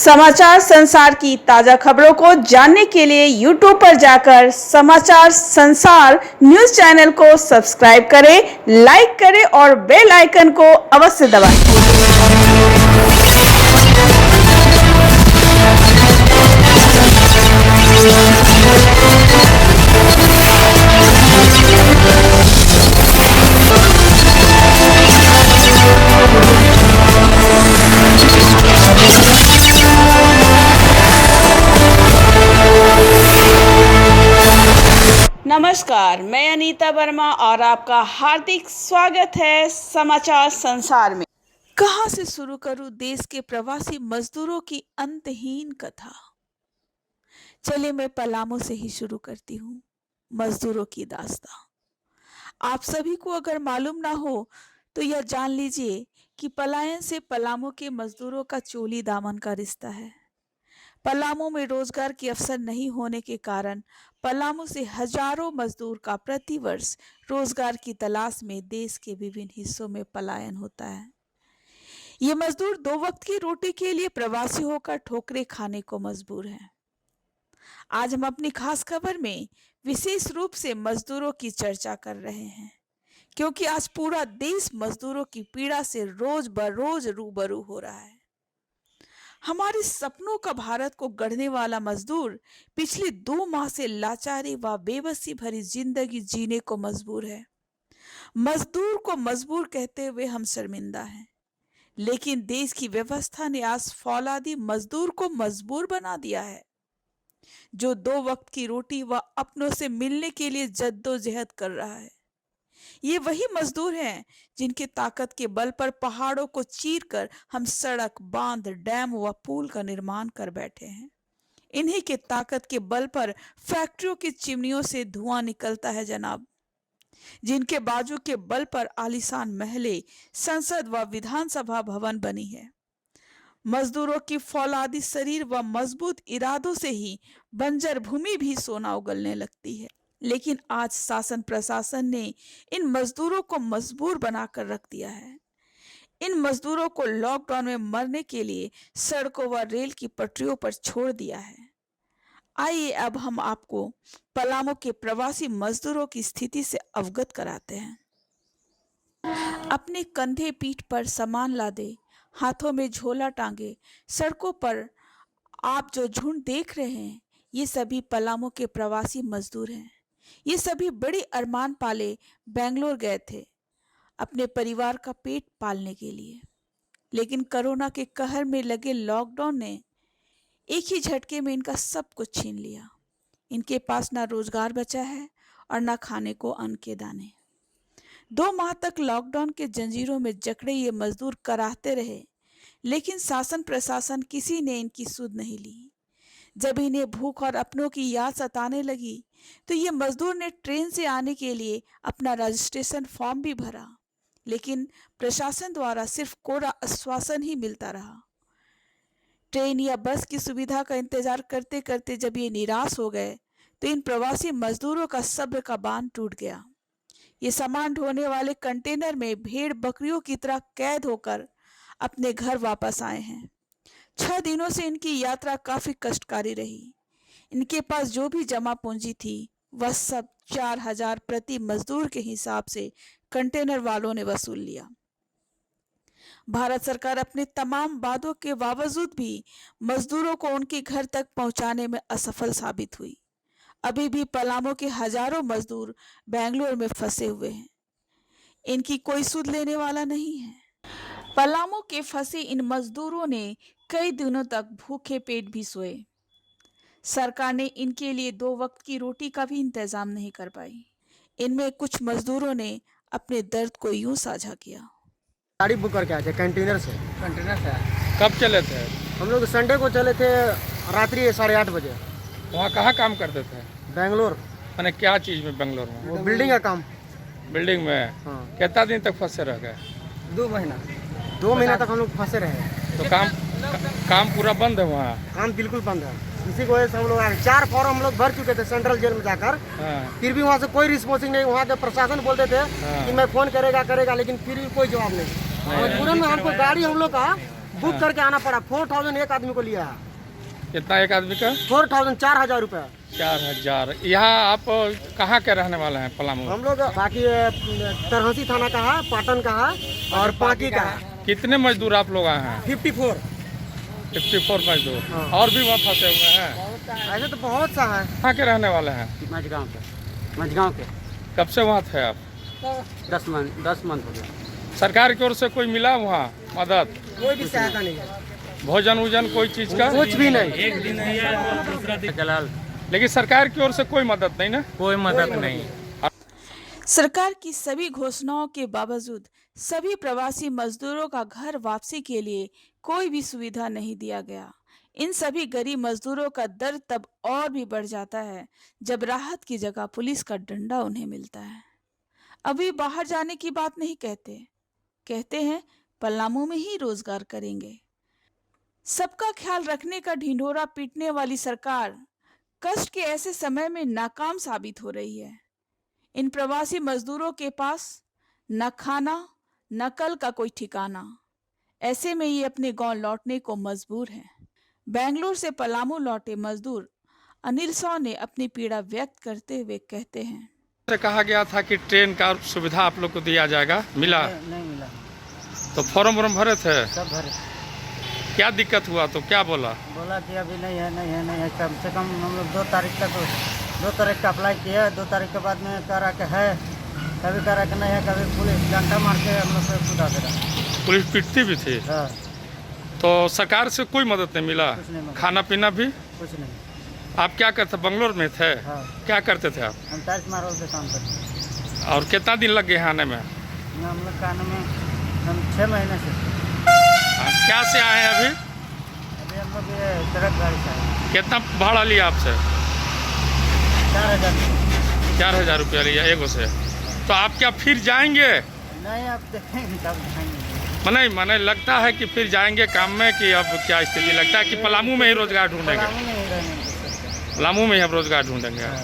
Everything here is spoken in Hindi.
समाचार संसार की ताजा खबरों को जानने के लिए YouTube पर जाकर समाचार संसार न्यूज चैनल को सब्सक्राइब करें, लाइक करें और बेल आइकन को अवश्य दबाएं। नमस्कार, मैं अनीता वर्मा और आपका हार्दिक स्वागत है समाचार संसार में। कहां से शुरू करूं देश के प्रवासी मजदूरों की अंतहीन कथा। चलिए मैं पलामू से ही शुरू करती हूं। मजदूरों की दास्तां आप सभी को अगर मालूम ना हो तो यह जान लीजिए कि पलायन से पलामू के मजदूरों का चोली दामन का रिश्ता है। पलामू में रोजगार के अवसर नहीं होने के कारण पलामू से हजारों मजदूर का प्रतिवर्ष रोजगार की तलाश में देश के विभिन्न हिस्सों में पलायन होता है। ये मजदूर दो वक्त की रोटी के लिए प्रवासी होकर ठोकरें खाने को मजबूर हैं। आज हम अपनी खास खबर में विशेष रूप से मजदूरों की चर्चा कर रहे हैं, क्योंकि आज पूरा देश मजदूरों की पीड़ा से रोज बरोज रूबरू हो रहा है। हमारे सपनों का भारत को गढ़ने वाला मजदूर पिछले 2 माह से लाचारी व बेबसी भरी जिंदगी जीने को मजबूर है। मजदूर को मजबूर कहते हुए हम शर्मिंदा हैं, लेकिन देश की व्यवस्था ने आज फौलादी मजदूर को मजबूर बना दिया है, जो 2 वक्त की रोटी व अपनों से मिलने के लिए जद्दोजहद कर रहा है। ये वही मजदूर हैं जिनके ताकत के बल पर पहाड़ों को चीरकर हम सड़क, बांध, डैम व पुल का निर्माण कर बैठे हैं। इन्हीं के ताकत के बल पर फैक्ट्रियों की चिमनियों से धुआं निकलता है जनाब, जिनके बाजू के बल पर आलीशान महलें, संसद व विधानसभा भवन बनी है। मजदूरों की फौलादी शरीर व मजबूत इरादों से ही बंजर भूमि भी सोना उगलने लगती है। लेकिन आज शासन प्रशासन ने इन मजदूरों को मजबूर बनाकर रख दिया है। इन मजदूरों को लॉकडाउन में मरने के लिए सड़कों व रेल की पटरियों पर छोड़ दिया है। आइए अब हम आपको पलामू के प्रवासी मजदूरों की स्थिति से अवगत कराते हैं। अपने कंधे पीठ पर सामान लादे, हाथों में झोला टांगे, सड़कों पर आप जो झुंड देख रहे हैं, ये सभी पलामू के प्रवासी मजदूर हैं। ये सभी बड़ी अरमान पाले बेंगलोर गए थे अपने परिवार का पेट पालने के लिए, लेकिन कोरोना के कहर में लगे लॉकडाउन ने एक ही झटके में इनका सब कुछ छीन लिया। इनके पास ना रोजगार बचा है और ना खाने को अन्न के दाने। 2 माह तक लॉकडाउन के जंजीरों में जकड़े ये मजदूर कराहते रहे, लेकिन शासन प्रशासन किसी ने इनकी सुध नहीं ली। जब इन्हें भूख और अपनों की याद सताने लगी तो ये मजदूर ने ट्रेन से आने के लिए अपना रजिस्ट्रेशन फॉर्म भी भरा, लेकिन प्रशासन द्वारा सिर्फ कोरा आश्वासन ही मिलता रहा। ट्रेन या बस की सुविधा का इंतजार करते करते जब ये निराश हो गए तो इन प्रवासी मजदूरों का सब्र का बांध टूट गया। ये सामान ढोने वाले कंटेनर में भेड़ बकरियों की तरह कैद होकर अपने घर वापस आए हैं। 6 दिनों से इनकी यात्रा काफी कष्टकारी रही। इनके पास जो भी जमा पूंजी थी वह सब 4000 प्रति मजदूर के हिसाब से कंटेनर वालों ने वसूल लिया। भारत सरकार अपने तमाम वादों के बावजूद भी मजदूरों को उनके घर तक पहुंचाने में असफल साबित हुई। अभी भी पलामू के हजारों मजदूर बेंगलोर में फंसे हुए हैं। इनकी कोई सुध लेने वाला नहीं है। पलामू के फंसे इन मजदूरों ने कई दिनों तक भूखे पेट भी सोए। सरकार ने इनके लिए 2 वक्त की रोटी का भी इंतजाम नहीं कर पाई। इनमें कुछ मजदूरों ने अपने दर्द को यूं साझा किया। गाड़ी बुक करके आए थे कंटेनर से। कब चले थे? हम लोग संडे को चले थे रात्रि 8:30 बजे। वहाँ कहाँ काम करते थे? बेंगलोर। मैंने क्या चीज़ में बेंगलोर में? वो बिल्डिंग का काम। बिल्डिंग में? हाँ। कितना दिन तक फंसे रह गए? 2 महीना। 2 महीना तक हम लोग फंसे रहे। तो काम पूरा बंद है वहाँ? काम बिल्कुल बंद है। इसी की वजह से हम लोग 4 फॉर्म हम लोग भर चुके थे सेंट्रल जेल में जाकर। हाँ। फिर भी वहाँ से कोई रिस्पॉन्सिंग नहीं। वहाँ के प्रशासन बोलते थे कि मैं फोन करेगा, लेकिन फिर भी कोई जवाब नहीं। मजबूरन में हमको गाड़ी हम लोग का बुक करके आना पड़ा। 4000 एक आदमी को लिया है। कितना एक आदमी का? 4000 4000 रुपये। 4000। यहाँ आप कहाँ के रहने वाले हैं पलामू? हम लोग बाकी तरहसी थाना का है, पाटन का है और पाकी का है। कितने मजदूर आप लोग आए हैं? 54 मजदूर। हाँ। और भी वहाँ फंसे हुए हैं? ऐसे तो बहुत सा है। कहाँ के रहने वाले हैं? मझगांव के। कब से वहाँ थे आप? 10 मंथ हो गया। सरकार की ओर से कोई मिला वहाँ मदद? कोई भी सहायता नहीं है, भोजन वोजन कोई चीज का? कुछ भी नहीं। एक दिन है और दूसरा दिन जलाल, लेकिन सरकार की ओर से कोई मदद नहीं ना? कोई मदद नहीं। सरकार की सभी घोषणाओं के बावजूद सभी प्रवासी मजदूरों का घर वापसी के लिए कोई भी सुविधा नहीं दिया गया। इन सभी गरीब मजदूरों का दर्द तब और भी बढ़ जाता है जब राहत की जगह पुलिस का डंडा उन्हें मिलता है। अभी बाहर जाने की बात नहीं कहते हैं पलामू में ही रोजगार करेंगे। सबका ख्याल रखने का ढिंढोरा पीटने वाली सरकार कष्ट के ऐसे समय में नाकाम साबित हो रही है। इन प्रवासी मजदूरों के पास न खाना न कल का कोई ठिकाना। ऐसे में ये अपने गांव लौटने को मजबूर हैं। बेंगलुरु से पलामू लौटे मजदूर अनिल सौ ने अपनी पीड़ा व्यक्त करते हुए कहते हैं, कहा गया था कि ट्रेन का सुविधा आप लोग को दिया जाएगा, मिला? नहीं मिला। तो फॉर्म वॉर्म भरे थे? सब भरे। क्या दिक्कत हुआ तो क्या बोला? बोला कि अभी नहीं है। कम से कम हम लोग 2 तारीख तक 2 तारीख का अप्लाई किया। 2 तारीख के बाद में कह रहा कि है, कभी कह रहा कि नहीं है, कभी पुलिस डंडा मार के हम लोग को कूदा दे रहा। पुलिस पीटती भी थी? हाँ। तो सरकार से कोई मदद नहीं मिला? कुछ नहीं मिला। खाना पीना भी? कुछ नहीं। आप क्या करते? बंगलोर में थे? हाँ। क्या करते थे आप? हम टाइल्स मार्बल पे काम करते हैं। और कितना दिन लग गए आने में? हम लोग का आने में हम 6 महीने से। क्या से आए हैं अभी? अभी हम लोग ये ट्रक गाड़ी से आए। कितना भाड़ा लिया आपसे? 4000। 4000 रुपया लिया एगो से। तो आप क्या फिर जाएंगे? नहीं, आप देखेंगे कब दिखाएंगे। मने लगता है कि फिर जाएंगे काम में, कि अब क्या स्थिति लगता है कि पलामू में ही रोजगार ढूंढेंगे? पलामू में ही रहने को सोचते हैं। पलामू में ही अब रोजगार ढूंढेंगे। हाँ।